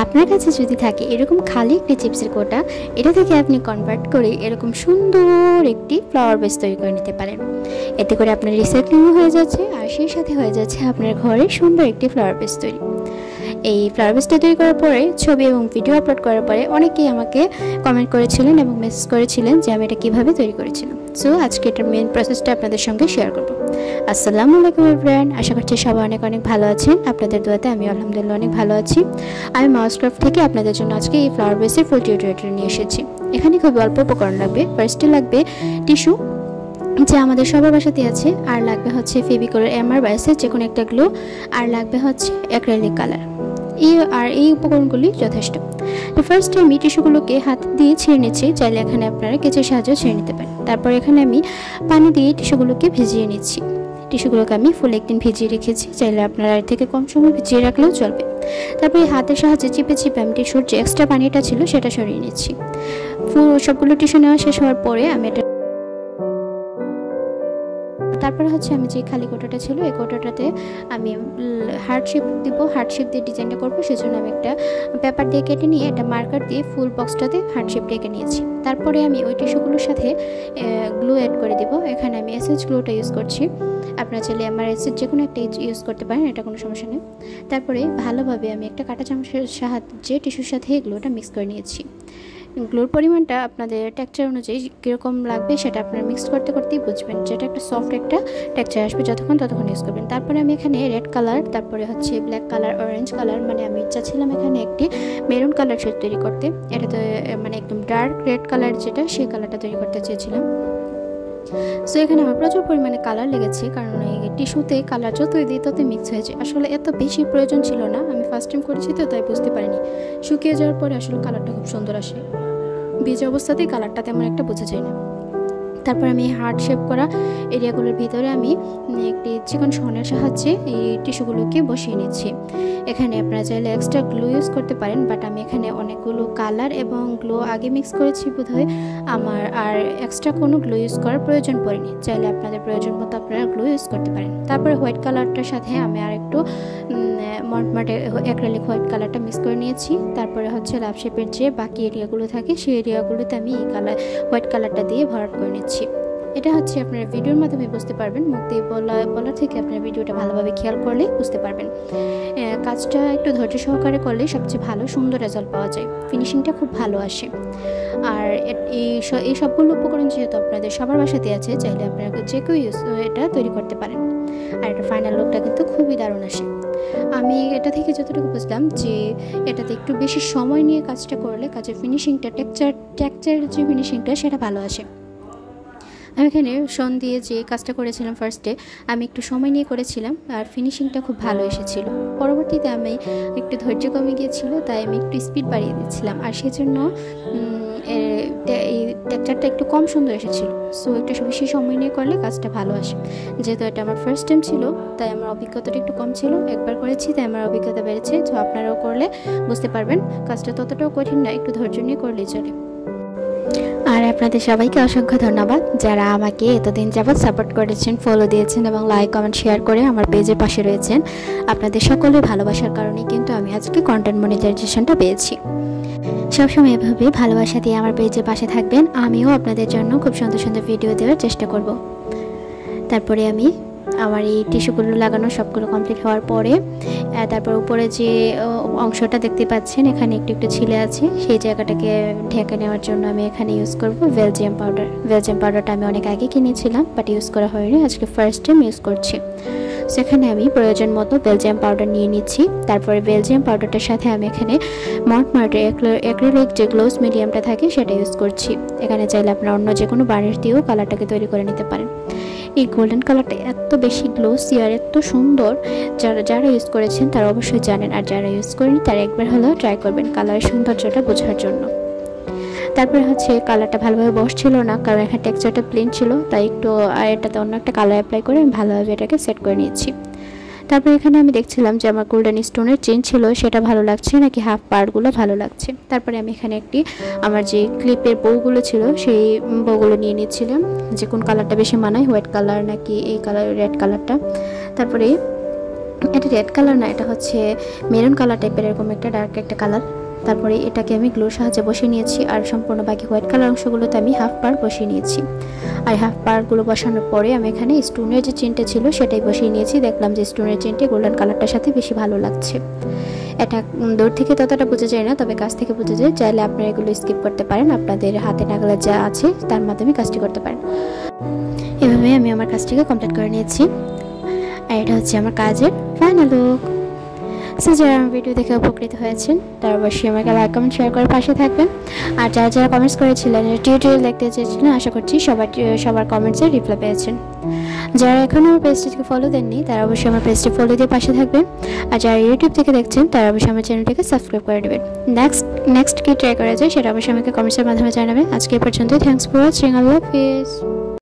আপনার কাছে যদি থাকে এরকম খালি একটি চিপসের কোটা, এটা থেকে আপনি কনভার্ট করে এরকম সুন্দর একটি ফ্লাওয়ার বেস তৈরি করে নিতে পারেন। এতে করে আপনার রিসাইক্লিংও হয়ে যাচ্ছে আর সেই সাথে হয়ে যাচ্ছে আপনার ঘরে সুন্দর একটি ফ্লাওয়ার বেস তৈরি। এই ফ্লাওয়ার বেসটা তৈরি করার পরে ছবি এবং ভিডিও আপলোড করার পরে অনেকেই আমাকে কমেন্ট করেছিলেন এবং মেসেজ করেছিলেন যে আমি এটা কীভাবে তৈরি করেছিলাম। সো আজকে এটার মেন প্রসেসটা আপনাদের সঙ্গে শেয়ার করব। আসসালামু আলাইকুম এভরিওয়ান, আশা করছি সবাই অনেক অনেক ভালো আছেন। আপনাদের দোয়াতে আমি আলহামদুলিল্লাহ অনেক ভালো আছি। আমি মাউসক্রাফট থেকে আপনাদের জন্য আজকে এই ফ্লাওয়ার বেসের ফুল টিউটোরিয়ালটা নিয়ে এসেছি। এখানে খুবই অল্প উপকরণ লাগবে। ফার্স্টে লাগবে টিস্যু, যা আমাদের সবার বাসাতে আছে, আর লাগবে হচ্ছে ফেভিকলের এমআর বা এসএস যে কোনো একটা গ্লু, আর লাগবে হচ্ছে অ্যাক্রিলিক কালার। এই উপকরণগুলি যথেষ্ট। তো ফার্স্টে আমি টিস্যুগুলোকে হাত দিয়ে ছেড়ে নিচ্ছি, চাইলে এখানে আপনারা কেচের সাহায্যে ছেড়ে নিতে পারেন। তারপর এখানে আমি পানি দিয়ে টিস্যুগুলোকে ভিজিয়ে নিচ্ছি। টিস্যুগুলোকে আমি ফুল একদিন ভিজিয়ে রেখেছি, চাইলে আপনারা এর থেকে কম সময় ভিজিয়ে রাখলেও চলবে। তারপরে হাতের সাহায্যে চিপে চিপে আমি টিস্যুর যে এক্সট্রা পানিটা ছিল সেটা সরিয়ে নিচ্ছি। সবগুলো টিস্যু নেওয়া শেষ হওয়ার পরে তারপরে হচ্ছে আমি যে খালি কোটাটা ছিল এই কোটাটাতে আমি হার্ট শেপ দিব। হার্ট শেপ দিয়ে ডিজাইনটা করবো, সেজন্য আমি একটা পেপার দিয়ে কেটে নিয়ে একটা মার্কার দিয়ে ফুল বক্সটাতে হার্ট শেপ এঁকে নিয়েছি। তারপরে আমি ওই টিস্যুগুলোর সাথে গ্লু অ্যাড করে দিব। এখানে আমি এসএস গ্লুটা ইউজ করছি, আপনারা চাইলে আমার এসএস যে কোনো একটা ইউজ করতে পারেন, এটা কোনো সমস্যা নেই। তারপরে ভালোভাবে আমি একটা কাঁটা চামচের সাহায্যে টিস্যুর সাথে গ্লুটা মিক্স করে নিয়েছি। গ্লুর পরিমাণটা আপনাদের টেক্সচার অনুযায়ী কীরকম লাগবে সেটা আপনারা মিক্স করতে করতেই বুঝবেন, যেটা একটা সফট একটা টেক্সচার আসবে ততক্ষণ ইউজ করবেন। তারপরে আমি এখানে রেড কালার, তারপরে হচ্ছে ব্ল্যাক কালার, অরেঞ্জ কালার, মানে আমি ইচ্ছা ছিলাম এখানে একটি মেরুন কালার শেড তৈরি করতে। এটা তো মানে একদম ডার্ক রেড কালার, যেটা সেই কালারটা তৈরি করতে চেয়েছিলাম। সো এখানে আমার প্রচুর পরিমাণে কালার লেগেছে, কারণ এই টিস্যুতে কালার যতই দিই ততই মিক্স হয়েছে। আসলে এত বেশি প্রয়োজন ছিল না, আমি ফার্স্ট টাইম করেছি তো তাই বুঝতে পারিনি। শুকিয়ে যাওয়ার পরে আসলে কালারটা খুব সুন্দর আসে, ভিজে অবস্থাতেই কালারটা তেমন একটা বোঝা যায় না। তারপর আমি হার্ট শেপ করা এরিয়াগুলোর ভিতরে আমি একটি চিকন শনের সাহায্যে এই টিস্যুগুলোকে বসিয়ে নিচ্ছি। এখানে আপনারা চাইলে এক্সট্রা গ্লু ইউজ করতে পারেন, বাট আমি এখানে অনেকগুলো কালার এবং গ্লু আগে মিক্স করেছি বোধহয়, আমার আর এক্সট্রা কোনো গ্লু ইউজ করার প্রয়োজন পড়েনি। চাইলে আপনাদের প্রয়োজন মতো আপনারা গ্লু ইউজ করতে পারেন। তারপরে হোয়াইট কালারটার সাথে আমি আর একটু মটমাটে অ্যাক্রিলিক হোয়াইট কালারটা মিক্স করে নিয়েছি। তারপরে হচ্ছে লাভ শেপের যে বাকি এরিয়াগুলো থাকে সেই এরিয়াগুলোতে আমি এই হোয়াইট কালারটা দিয়ে ভরাট করে নিচ্ছি। এটা হচ্ছে আপনারা ভিডিওর মাধ্যমে বুঝতে পারবেন, মুখ দিয়ে বলার থেকে আপনারা ভিডিওটা ভালোভাবে খেয়াল করলে বুঝতে পারবেন। কাজটা একটু ধৈর্য সহকারে করলে সবচেয়ে ভালো সুন্দর রেজাল্ট পাওয়া যায়, ফিনিশিংটা খুব ভালো আসে। আর এই সবগুলো উপকরণ যেহেতু আপনাদের সবার বাসাতে আছে, চাইলে আপনারা যে কেউ এটা তৈরি করতে পারেন। আর এটা ফাইনাল লুকটা কিন্তু খুবই দারুণ আসে। আমি এটা থেকে যতটুকু বুঝলাম যে এটাতে একটু বেশি সময় নিয়ে কাজটা করলে কাজের ফিনিশিংটা টেক্সচার যে ফিনিশিংটা সেটা ভালো আসে। আমি এখানে শন দিয়ে যে কাজটা করেছিলাম ফার্স্টে, আমি একটু সময় নিয়ে করেছিলাম আর ফিনিশিংটা খুব ভালো এসেছিল। পরবর্তীতে আমি একটু ধৈর্য কমে গিয়েছিল, তাই আমি একটু স্পিড বাড়িয়ে দিচ্ছিলাম, আর সেজন্য এই টেক্সচারটা একটু কম সুন্দর এসেছিলো। সো একটু বেশি সময় নিয়ে করলে কাজটা ভালো আসে। যেহেতু এটা আমার ফার্স্ট টাইম ছিল তাই আমার অভিজ্ঞতাটা একটু কম ছিল, একবার করেছি তাই আমার অভিজ্ঞতা বেড়েছে। তো আপনারাও করলে বুঝতে পারবেন কাজটা ততটাও কঠিন না, একটু ধৈর্য নিয়ে করলেই চলে। আর আপনাদের সবাইকে অসংখ্য ধন্যবাদ যারা আমাকে এতদিন যাবৎ সাপোর্ট করেছেন, ফলো দিয়েছেন এবং লাইক কমেন্ট শেয়ার করে আমার পেজের পাশে রয়েছেন। আপনাদের সকলের ভালোবাসার কারণেই কিন্তু আমি আজকে কন্টেন্ট মনিটাইজেশনটা পেয়েছি। সবসময় এভাবে ভালোবাসা দিয়ে আমার পেজের পাশে থাকবেন, আমিও আপনাদের জন্য খুব সুন্দর সুন্দর ভিডিও দেওয়ার চেষ্টা করব। তারপরে আমি আমার এই টিস্যুগুলো লাগানো সবগুলো কমপ্লিট হওয়ার পরে তারপর উপরে যে অংশটা দেখতে পাচ্ছেন এখানে একটু একটু ছিলে আছে, সেই জায়গাটাকে ঢেকে নেওয়ার জন্য আমি এখানে ইউজ করব বেলজিয়াম পাউডার। বেলজিয়াম পাউডারটা আমি অনেক আগে কিনেছিলাম বাট ইউজ করা হয়নি, আজকে ফার্স্ট টাইম ইউজ করছি। সেখানে আমি প্রয়োজন মতো বেলজিয়াম পাউডার নিয়ে নিচ্ছি। তারপরে বেলজিয়াম পাউডারটার সাথে আমি এখানে মটমার্টের অ্যাক্রিলিক যে গ্লোস মিডিয়ামটা থাকে সেটা ইউজ করছি। এখানে চাইলে আপনারা অন্য যে কোনো বার্নিশ দিয়েও কালারটাকে তৈরি করে নিতে পারেন। এই গোল্ডেন কালারটা এত বেশি গ্লোসি আর এত সুন্দর, যারা ইউজ করেছেন তারা অবশ্যই জানেন, আর যারা ইউজ করেনি তারা একবার হলেও ট্রাই করবেন কালারের সৌন্দর্যটা বোঝার জন্য। তারপরে হচ্ছে কালারটা ভালোভাবে বসছিল না, কারণ এখানে টেক্সচারটা প্লেন ছিল, তাই একটু আর এটাতে অন্য একটা কালার অ্যাপ্লাই করে আমি ভালোভাবে এটাকে সেট করে নিয়েছি। তারপরে এখানে আমি দেখছিলাম যে আমার গোল্ডেন স্টোনের চেন ছিল সেটা ভালো লাগছে নাকি হাফ পার্টগুলো ভালো লাগছে। তারপরে আমি এখানে একটি আমার যে ক্লিপের বউগুলো ছিল সেই বউগুলো নিয়ে নিচ্ছিলাম, যে কোন কালারটা বেশি মানায়, হোয়াইট কালার নাকি এই কালার রেড কালারটা। তারপরে এটা রেড কালার না, এটা হচ্ছে মেরুন কালার টাইপের, এরকম একটা ডার্ক একটা কালার। তারপরে এটাকে আমি গ্লুর সাহায্যে বসিয়ে নিয়েছি, আর সম্পূর্ণ বাকি হোয়াইট কালার অংশগুলোতে আমি হাফ পার বসিয়ে নিয়েছি। আর হাফ পারগুলো বসানোর পরে আমি এখানে স্টোনের যে চেনটা ছিল সেটাই বসিয়ে নিয়েছি। দেখলাম যে স্টোনের চেনটি গোল্ডেন কালারটার সাথে বেশি ভালো লাগছে। এটা দূর থেকে ততটা বোঝা যায় না, তবে কাছ থেকে বোঝা যায়। চাইলে আপনারা এগুলো স্কিপ করতে পারেন, আপনাদের হাতে নাগালে যা আছে তার মাধ্যমে কাজটি করতে পারেন। এভাবে আমি আমার কাজটিকে কমপ্লিট করে নিয়েছি, আর এটা হচ্ছে আমার কাজের ফাইনাল লুক। সো যারা আমার ভিডিও দেখে উপকৃত হয়েছেন তারা অবশ্যই আমাকে লাইক কমেন্ট শেয়ার করে পাশে থাকবেন। আর যারা যারা কমেন্টস করেছিলেন, টিউটোরিয়াল দেখতে চেয়েছিলেন, আশা করছি সবার কমেন্টসের রিপ্লাই পেয়েছেন। যারা এখনও আমার পেজটিকে ফলো দেননি তারা অবশ্যই আমার পেজটি ফলো দিয়ে পাশে থাকবেন। আর যারা ইউটিউব থেকে দেখছেন তারা অবশ্যই আমার চ্যানেলটিকে সাবস্ক্রাইব করে দেবেন। নেক্সট কি ট্রাই করা যায় সেটা অবশ্যই আমাকে কমেন্টসের মাধ্যমে জানাবেন। আজকে এই পর্যন্তই। Thanks for watching. Allah Hafiz.